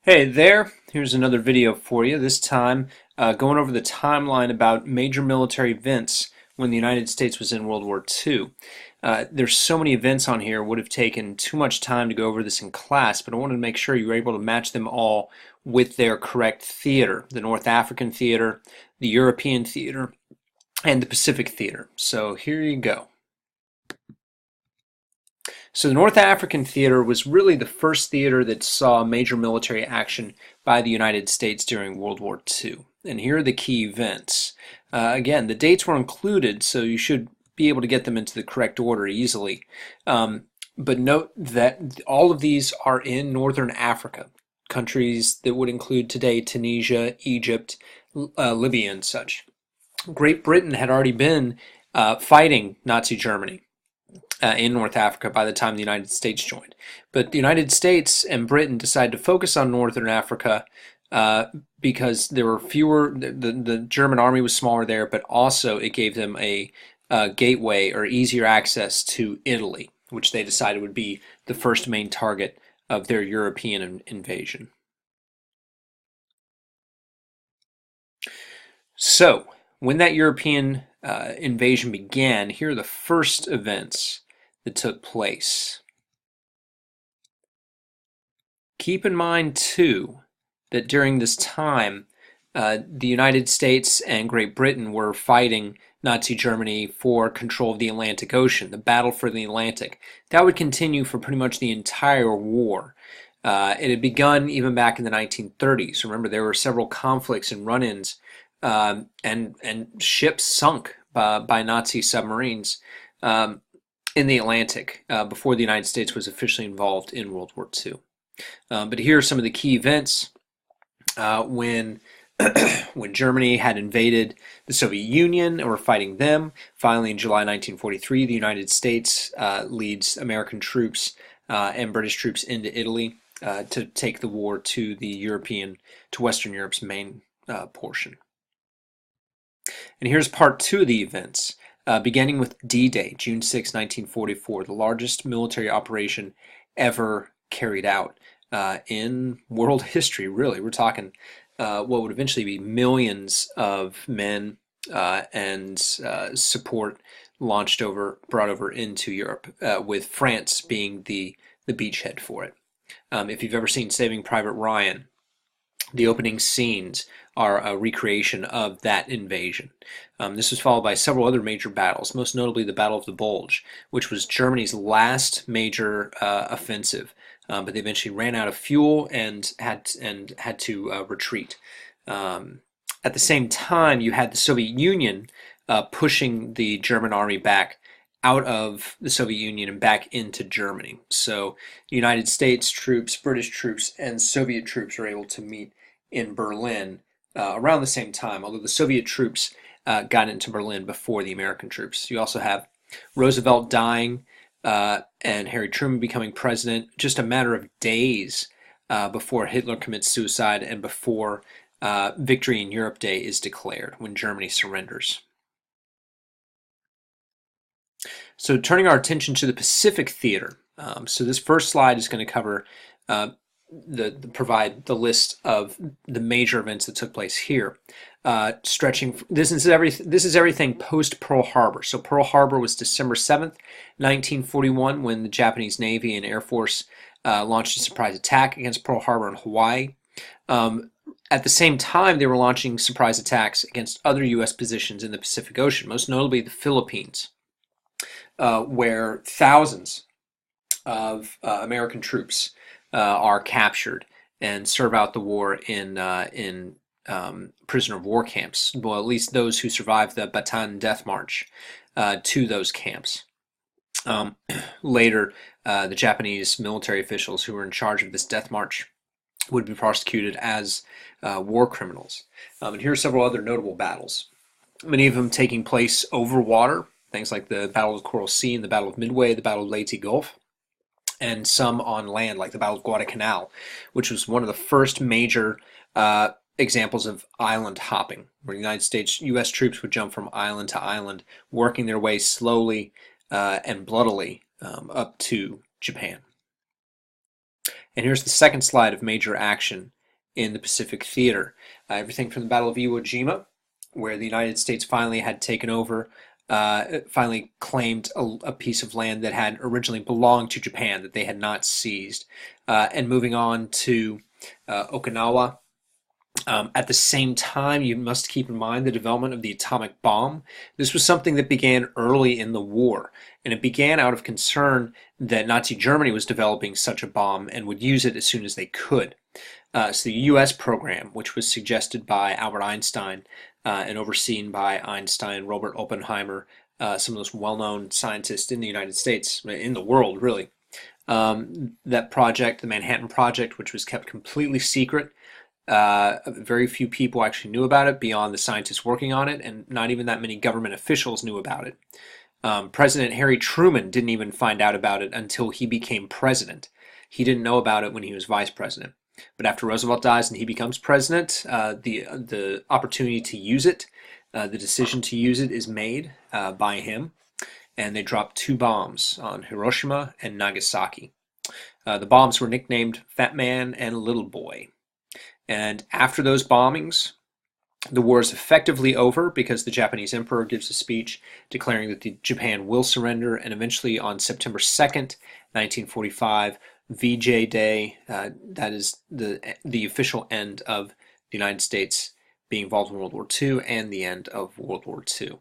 Hey there, here's another video for you, this time going over the timeline about major military events when the United States was in World War II. There's so many events on here, it would have taken too much time to go over this in class, but I wanted to make sure you were able to match them all with their correct theater, the North African theater, the European theater, and the Pacific theater. So here you go. So the North African theater was really the first theater that saw major military action by the United States during World War II. And here are the key events. Again, the dates were included, so you should be able to get them into the correct order easily. But note that all of these are in Northern Africa, countries that would include today Tunisia, Egypt, Libya, and such. Great Britain had already been fighting Nazi Germany in North Africa by the time the United States joined. But the United States and Britain decided to focus on Northern Africa because there were fewer, the German army was smaller there, but also it gave them a gateway or easier access to Italy, which they decided would be the first main target of their European invasion. So, when that European invasion began, here are the first events that took place. Keep in mind, too, that during this time, the United States and Great Britain were fighting Nazi Germany for control of the Atlantic Ocean, the battle for the Atlantic. That would continue for pretty much the entire war. It had begun even back in the 1930s. Remember, there were several conflicts and run-ins and ships sunk by Nazi submarines in the Atlantic before the United States was officially involved in World War II. But here are some of the key events when when Germany had invaded the Soviet Union and were fighting them. Finally, in July 1943, the United States leads American troops and British troops into Italy to take the war to Western Europe's main portion. And here's part two of the events, beginning with D-Day, June 6, 1944, the largest military operation ever carried out in world history, really. We're talking what would eventually be millions of men and support brought over into Europe, with France being the beachhead for it. If you've ever seen Saving Private Ryan, the opening scenes are a recreation of that invasion. This was followed by several other major battles, most notably the Battle of the Bulge, which was Germany's last major offensive, but they eventually ran out of fuel and had to retreat. At the same time, you had the Soviet Union pushing the German army back out of the Soviet Union and back into Germany. So United States troops, British troops, and Soviet troops were able to meet in Berlin around the same time, although the Soviet troops got into Berlin before the American troops. You also have Roosevelt dying and Harry Truman becoming president just a matter of days before Hitler commits suicide and before Victory in Europe Day is declared, when Germany surrenders. So turning our attention to the Pacific Theater. So this first slide is going to cover provide the list of the major events that took place here. This is everything post Pearl Harbor. So Pearl Harbor was December 7th, 1941, when the Japanese Navy and Air Force launched a surprise attack against Pearl Harbor in Hawaii. At the same time, they were launching surprise attacks against other U.S. positions in the Pacific Ocean, most notably the Philippines, where thousands of American troops are captured and serve out the war in prisoner of war camps. Well, at least those who survived the Bataan Death March to those camps. Later, the Japanese military officials who were in charge of this death march would be prosecuted as war criminals. And here are several other notable battles, many of them taking place over water, things like the Battle of the Coral Sea and the Battle of Midway, the Battle of Leyte Gulf, and some on land, like the Battle of Guadalcanal, which was one of the first major examples of island hopping, where U.S. troops would jump from island to island, working their way slowly and bloodily up to Japan. And here's the second slide of major action in the Pacific theater. Everything from the Battle of Iwo Jima, where the United States finally had taken over, finally claimed a piece of land that had originally belonged to Japan, that they had not seized, and moving on to Okinawa. At the same time, you must keep in mind the development of the atomic bomb. This was something that began early in the war, and it began out of concern that Nazi Germany was developing such a bomb and would use it as soon as they could. So the U.S. program, which was suggested by Albert Einstein and overseen by Einstein, Robert Oppenheimer, some of those well-known scientists in the United States, in the world, really. That project, the Manhattan Project, which was kept completely secret, very few people actually knew about it beyond the scientists working on it, and not even that many government officials knew about it. President Harry Truman didn't even find out about it until he became president. He didn't know about it when he was vice president. But after Roosevelt dies and he becomes president, the opportunity to use it, the decision to use it is made by him, and they dropped 2 bombs on Hiroshima and Nagasaki. The bombs were nicknamed Fat Man and Little Boy. And after those bombings, the war is effectively over because the Japanese emperor gives a speech declaring that Japan will surrender, and eventually on September 2nd, 1945, VJ Day, that is the official end of the United States being involved in World War II and the end of World War II.